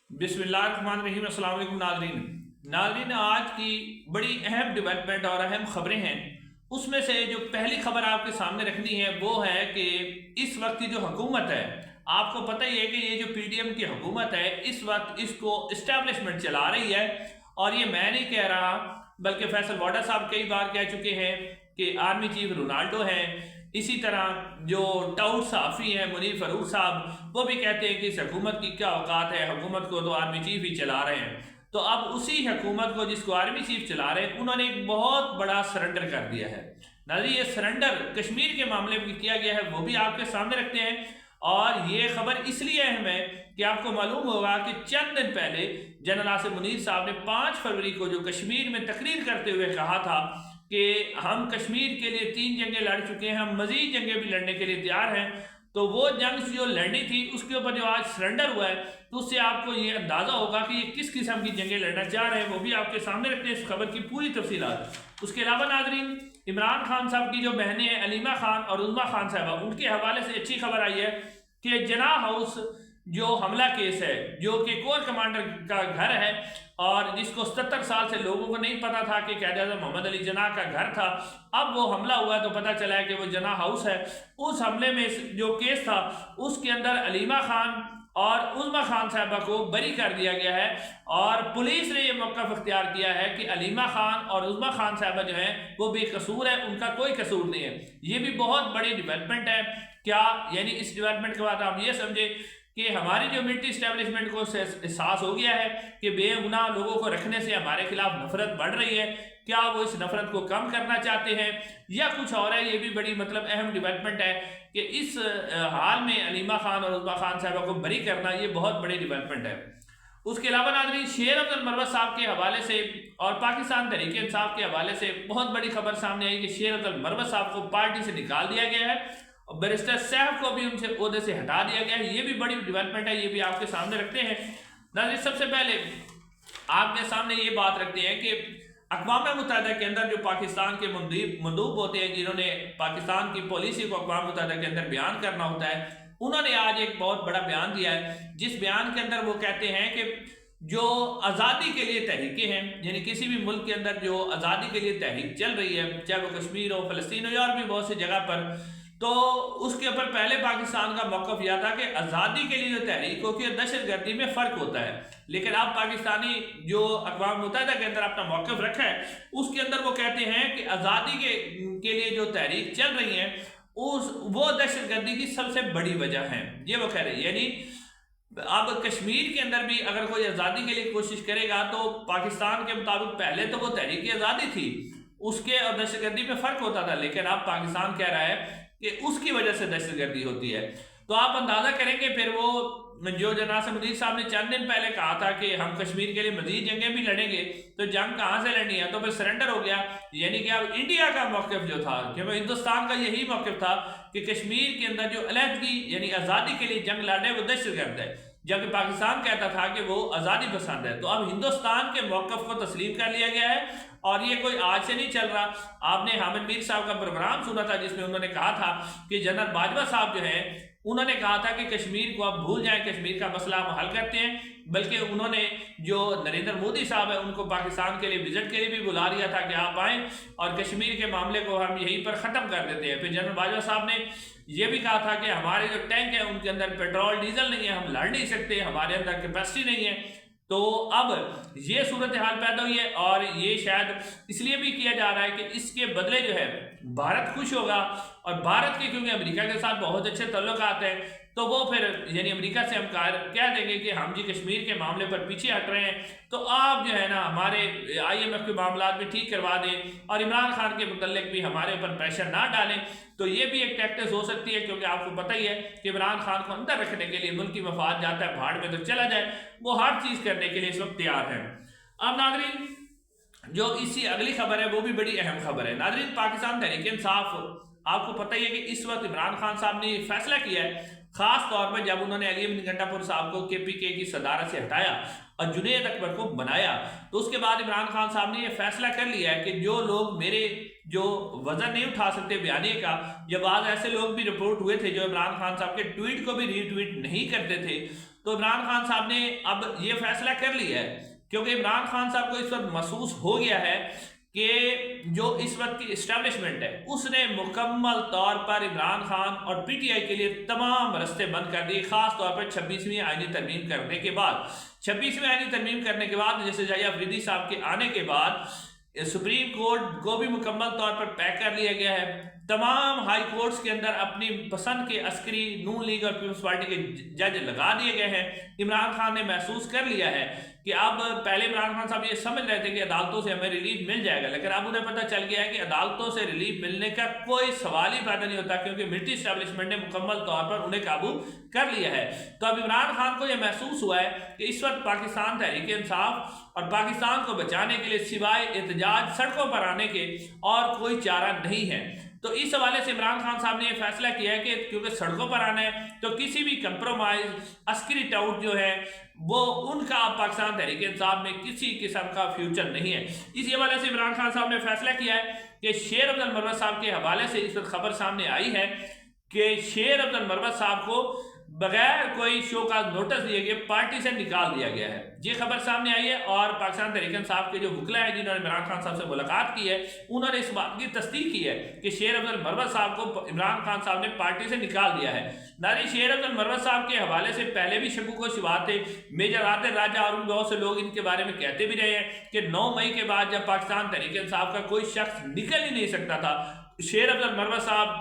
बिस्मिल्लाहिर्रहमानिर्रहीम। अस्सलाम वालेकुम नाज़रीन, आज की बड़ी अहम डेवलपमेंट और अहम खबरें हैं। उसमें से जो पहली खबर आपके सामने रखनी है वो है कि इस वक्त की जो हुकूमत है, आपको पता ही है कि ये जो पीडीएम की हुकूमत है इस वक्त इसको इस्टेब्लिशमेंट चला रही है। और ये मैं नहीं कह रहा बल्कि फैसल वाडा साहब कई बार कह चुके हैं कि आर्मी चीफ रोनाल्डो हैं। इसी तरह जो टाउट सहाफ़ी हैं मुनीर फ़ारूक साहब, वो भी कहते हैं कि इस हुकूमत की क्या औकात है, हुकूमत को तो आर्मी चीफ ही चला रहे हैं। तो अब उसी हुकूमत को जिसको आर्मी चीफ चला रहे हैं उन्होंने एक बहुत बड़ा सरेंडर कर दिया है। नाज़रीन, ये सरेंडर कश्मीर के मामले में किया गया है, वो भी आपके सामने रखते हैं। और ये खबर इसलिए अहम है कि आपको मालूम होगा कि चंद दिन पहले जनरल आसिम मुनीर साहब ने 5 फरवरी को जो कश्मीर में तकरीर करते हुए कहा था कि हम कश्मीर के लिए 3 जंगें लड़ चुके हैं, हम मजीद जंगें भी लड़ने के लिए तैयार हैं। तो वो जंग जो लड़नी थी उसके ऊपर जो आज सरेंडर हुआ है, तो उससे आपको ये अंदाज़ा होगा कि ये किस किस्म की जंगें लड़ना चाह रहे हैं। वो भी आपके सामने रखते हैं इस खबर की पूरी तफसीलात। उसके अलावा नाजरीन, इमरान खान साहब की जो बहनें हैं अलीमा खान और उज़्मा खान साहबा, उनके हवाले से अच्छी खबर आई है कि जना हाउस जो हमला केस है, जो कि कोर कमांडर का घर है और जिसको 77 साल से लोगों को नहीं पता था कि क़ायद-ए-आज़म मोहम्मद अली जना का घर था, अब वो हमला हुआ तो पता चला है कि वो जना हाउस है। उस हमले में जो केस था उसके अंदर अलीमा खान और उज़्मा खान साहबा को बरी कर दिया गया है और पुलिस ने ये मौक़िफ़ इख्तियार किया है कि अलीमा खान और उज़्मा खान साहबा जो हैं वो बेकसूर है, उनका कोई कसूर नहीं है। ये भी बहुत बड़ी डेवलपमेंट है। क्या यानी इस डेवलपमेंट के बाद हम ये समझे कि हमारी जो मिलिट्री इस्टेब्लिशमेंट को एहसास हो गया है कि बेगुनाह लोगों को रखने से हमारे खिलाफ नफरत बढ़ रही है। क्या वो इस नफरत को कम करना चाहते हैं या कुछ और है? ये भी बड़ी अहम डेवलपमेंट है कि इस हाल में अलीमा खान और उज़्मा खान साहबा को बरी करना ये बहुत बड़ी डेवलपमेंट है। उसके अलावा नाज़रीन, शेर अब्दुल मरवत साहब के हवाले से और पाकिस्तान तहरीक इंसाफ के हवाले से बहुत बड़ी खबर सामने आई कि शेर अब्दुल मरवत साहब को पार्टी से निकाल दिया गया है और बैरिस्टर साहब को भी उनसे ओहदे से हटा दिया गया है। ये भी बड़ी डेवलपमेंट है, ये भी आपके सामने रखते हैं। नाज़रीन, सबसे पहले आपके सामने ये बात रखते हैं कि अक़वाम मुत्तहिदा के अंदर जो पाकिस्तान के मंदूब होते हैं, जिन्होंने पाकिस्तान की पॉलिसी को अक़वाम मुत्तहिदा के अंदर बयान करना होता है, उन्होंने आज एक बहुत बड़ा बयान दिया है जिस बयान के अंदर वो कहते हैं कि जो आज़ादी के लिए तहरीकें हैं, यानी किसी भी मुल्क के अंदर जो आज़ादी के लिए तहरीक चल रही है, चाहे वो कश्मीर हो, फ़लस्तीन हो या और भी बहुत सी जगह पर, तो उसके ऊपर पहले पाकिस्तान का मौक़िफ़ यह था कि आज़ादी के लिए जो तहरीक होती है दहशतगर्दी में फ़र्क होता है। लेकिन अब पाकिस्तानी जो अक़वाम मुत्तहिदा के अंदर अपना मौक़िफ़ रखा है उसके अंदर वो कहते हैं कि आज़ादी के लिए जो तहरीक चल रही है वो दहशतगर्दी की सबसे बड़ी वजह है, ये वो कह रहे हैं। यानी अब कश्मीर के अंदर भी अगर कोई आज़ादी के लिए कोशिश करेगा तो पाकिस्तान के मुताबिक पहले तो वो तहरीक आज़ादी थी, उसके और दहशतगर्दी में फ़र्क होता था, लेकिन अब पाकिस्तान कह रहा है कि उसकी वजह से दहशतगर्दी होती है। तो आप अंदाज़ा करेंगे फिर वो जो जनरल आसिम मुनीर साहब ने चंद दिन पहले कहा था कि हम कश्मीर के लिए मजीद जंगें भी लड़ेंगे, तो जंग कहाँ से लड़नी है? तो फिर सरेंडर हो गया। यानी कि अब इंडिया का मौक़िफ़ जो था, क्योंकि हिंदुस्तान का यही मौक़िफ़ था कि कश्मीर के अंदर जो अलहदगी यानी आज़ादी के लिए जंग लड़े वो दहशतगर्द है, जबकि पाकिस्तान कहता था कि वो आज़ादी पसंद है। तो अब हिंदुस्तान के मौक़िफ़ को तस्लीम कर लिया गया है और ये कोई आज से नहीं चल रहा। आपने हामिद मीर साहब का प्रोग्राम सुना था जिसमें उन्होंने कहा था कि जनरल बाजवा साहब जो हैं उन्होंने कहा था कि कश्मीर को अब भूल जाएं, कश्मीर का मसला हम हल करते हैं। बल्कि उन्होंने जो नरेंद्र मोदी साहब है उनको पाकिस्तान के लिए विजिट के लिए भी बुला लिया था कि आप आएँ और कश्मीर के मामले को हम यहीं पर ख़त्म कर देते हैं। फिर जनरल बाजवा साहब ने ये भी कहा था कि हमारे जो टैंक हैं उनके अंदर पेट्रोल डीजल नहीं है, हम लड़ नहीं सकते, हमारे अंदर कैपेसिटी नहीं है। तो अब ये सूरत हाल पैदा हुई है और ये शायद इसलिए भी किया जा रहा है कि इसके बदले जो है भारत खुश होगा और भारत के क्योंकि अमेरिका के साथ बहुत अच्छे ताल्लुकात हैं, तो वो फिर यानी अमेरिका से हम कह देंगे कि हम जी कश्मीर के मामले पर पीछे हट रहे हैं, तो आप जो है ना हमारे IMF के मामला भी ठीक करवा दें और इमरान खान के मुतल्लिक भी हमारे ऊपर प्रेशर ना डालें। तो ये भी एक टैक्टिस हो सकती है, क्योंकि आपको पता ही है कि इमरान खान को अंदर रखने के लिए मुल्क की मफाद जाता है भाड़ में तो चला जाए, वो हर चीज़ करने के लिए इस वक्त तैयार है। अब नाज़रीन, जो इसी अगली खबर है वो भी बड़ी अहम खबर है। नाज़रीन, पाकिस्तान तहरीक इंसाफ, आपको पता ही है कि इस वक्त इमरान खान साहब ने फैसला किया है, खास तौर पर जब उन्होंने अली अमीन गंडापुर साहब को KPK की सदारत से हटाया और जुनैद अकबर को बनाया, तो उसके बाद इमरान खान साहब ने यह फैसला कर लिया है कि जो लोग मेरे जो वजन नहीं उठा सकते बयाने का, जब आज ऐसे लोग भी रिपोर्ट हुए थे जो इमरान खान साहब के ट्वीट को भी रीट्वीट नहीं करते थे, تو عمران خان صاحب نے اب یہ فیصلہ کر لیا ہے، کیونکہ عمران خان صاحب کو اس وقت محسوس ہو گیا ہے کہ جو اس وقت کی اسٹیبلشمنٹ ہے اس نے مکمل طور پر عمران خان اور پی ٹی آئی کے لیے تمام رستے بند کر دیے، خاص طور پر 26ویں آئینی ترمیم کرنے کے بعد۔ 26ویں آئینی ترمیم کرنے کے بعد جیسے جائے افریدی صاحب کے آنے کے بعد سپریم کورٹ کو بھی مکمل طور پر پیک کر لیا گیا ہے، تمام ہائی کورٹس کے اندر اپنی پسند کے عسکری نون لیگ اور پیپلز پارٹی کے جج لگا دیے گئے ہیں۔ عمران خان نے محسوس کر لیا ہے کہ اب پہلے عمران خان صاحب یہ سمجھ رہے تھے کہ عدالتوں سے ہمیں ریلیف مل جائے گا، لیکن اب انہیں پتہ چل گیا ہے کہ عدالتوں سے ریلیف ملنے کا کوئی سوال ہی پیدا نہیں ہوتا، کیونکہ ملٹری اسٹیبلشمنٹ نے مکمل طور پر انہیں قابو کر لیا ہے۔ تو اب عمران خان کو یہ محسوس ہوا ہے کہ اس وقت پاکستان تحریک انصاف اور پاکستان کو بچانے کے لیے سوائے احتجاج سڑکوں پر آنے کے اور کوئی چارہ نہیں ہے۔ تو اس حوالے سے عمران خان صاحب نے یہ فیصلہ کیا ہے کہ کیونکہ سڑکوں پر آنا ہے تو کسی بھی کمپرومائز عسکری ٹاؤٹ جو ہے وہ ان کا پاکستان تحریک انصاف میں کسی قسم کا فیوچر نہیں ہے۔ اسی حوالے سے عمران خان صاحب نے فیصلہ کیا ہے کہ شیر عبد المروت صاحب کے حوالے سے اس وقت خبر سامنے آئی ہے کہ شیر عبد المروت صاحب کو بغیر کوئی شو کا نوٹس دیے گئے پارٹی سے نکال دیا گیا ہے۔ یہ خبر سامنے آئی ہے اور پاکستان تحریک انصاف کے جو وکلا ہیں جنہوں نے عمران خان صاحب سے ملاقات کی ہے انہوں نے اس بات کی تصدیق کی ہے کہ شیر عبد المروت صاحب کو عمران خان صاحب نے پارٹی سے نکال دیا ہے۔ ناظرین، شیر عبد المروت صاحب کے حوالے سے پہلے بھی شکوک و شبہات تھے، میجر عادل راجہ اور بہت سے لوگ ان کے بارے میں کہتے بھی رہے ہیں کہ 9 مئی کے بعد جب پاکستان تحریک انصاف کا کوئی شخص نکل ہی نہیں سکتا تھا، شیر عبد المروت صاحب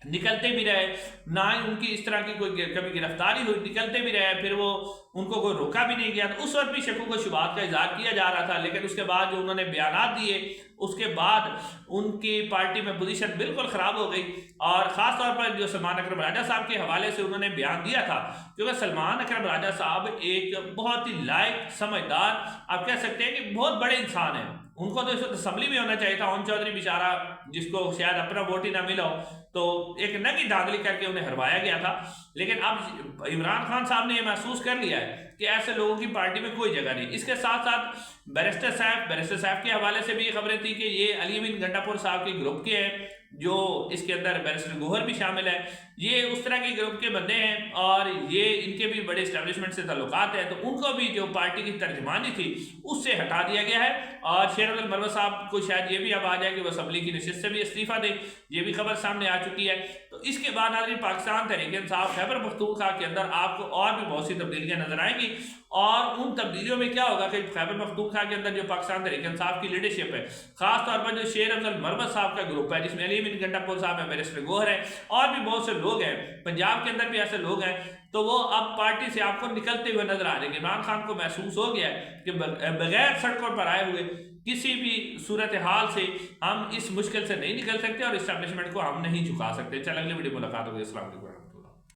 نکلتے بھی رہے، نہ ہی ان کی اس طرح کی کوئی کبھی گرفتاری ہوئی، نکلتے بھی رہے، پھر وہ ان کو کوئی روکا بھی نہیں گیا، تو اس وقت بھی شکوک و شبہات کا اظہار کیا جا رہا تھا۔ لیکن اس کے بعد جو انہوں نے بیانات دیے اس کے بعد ان کی پارٹی میں پوزیشن بالکل خراب ہو گئی، اور خاص طور پر جو سلمان اکرم راجہ صاحب کے حوالے سے انہوں نے بیان دیا تھا، کیونکہ سلمان اکرم راجہ صاحب ایک بہت ہی لائق، سمجھدار، آپ کہہ سکتے ہیں کہ بہت بڑے انسان ہیں، ان کو تو اس وقت اسمبلی میں ہونا چاہیے تھا۔ اون چودھری بیچارہ جس کو شاید اپنا ووٹ ہی نہ ملا ہو تو ایک ننگی دھاندلی کر کے انہیں ہروایا گیا تھا، لیکن اب عمران خان صاحب نے یہ محسوس کر لیا ہے کہ ایسے لوگوں کی پارٹی میں کوئی جگہ نہیں۔ اس کے ساتھ ساتھ بیرسٹر صاحب کے حوالے سے بھی یہ خبریں تھی کہ یہ علی امین گنڈا پور صاحب کے گروپ کے ہیں، جو اس کے اندر بیرسٹر گوہر بھی شامل ہے، یہ اس طرح کے گروپ کے بندے ہیں اور یہ ان کے بھی بڑے اسٹیبلشمنٹ سے تعلقات ہیں، تو ان کو بھی جو پارٹی کی ترجمانی تھی اس سے ہٹا دیا گیا ہے، اور شیر عبد المروت صاحب کو شاید یہ بھی اب آ جائے کہ وہ اسمبلی کی نشست سے بھی استعفیٰ دیں، یہ بھی خبر سامنے آ چکی ہے۔ تو اس کے بعد ناظرین پاکستان تحریک انصاف خیبر پختونخوا کے اندر آپ کو اور بھی بہت سی تبدیلیاں نظر آئیں گی، اور ان تبدیلیوں میں کیا ہوگا کہ خیبر پختونخوا کے اندر جو پاکستان تحریک انصاف کی لیڈرشپ ہے، خاص طور پر جو شیر عبد المروت صاحب کا گروپ ہے جس میں علی امین گنڈا پور صاحب ہے، بیرسٹر گوہر ہے، اور بھی بہت سے لوگ ہیں، پنجاب کے اندر بھی ایسے لوگ ہیں، تو وہ اب پارٹی سے آپ کو نکلتے ہوئے نظر آ رہے ہیں۔ عمران خان کو محسوس ہو گیا ہے کہ بغیر سڑکوں پر آئے ہوئے کسی بھی صورتحال سے ہم اس مشکل سے نہیں نکل سکتے اور اسٹیبلشمنٹ کو ہم نہیں جھکا سکتے۔ چل اگلے ویڈیو ملاقات ہوگی۔ السلام علیکم۔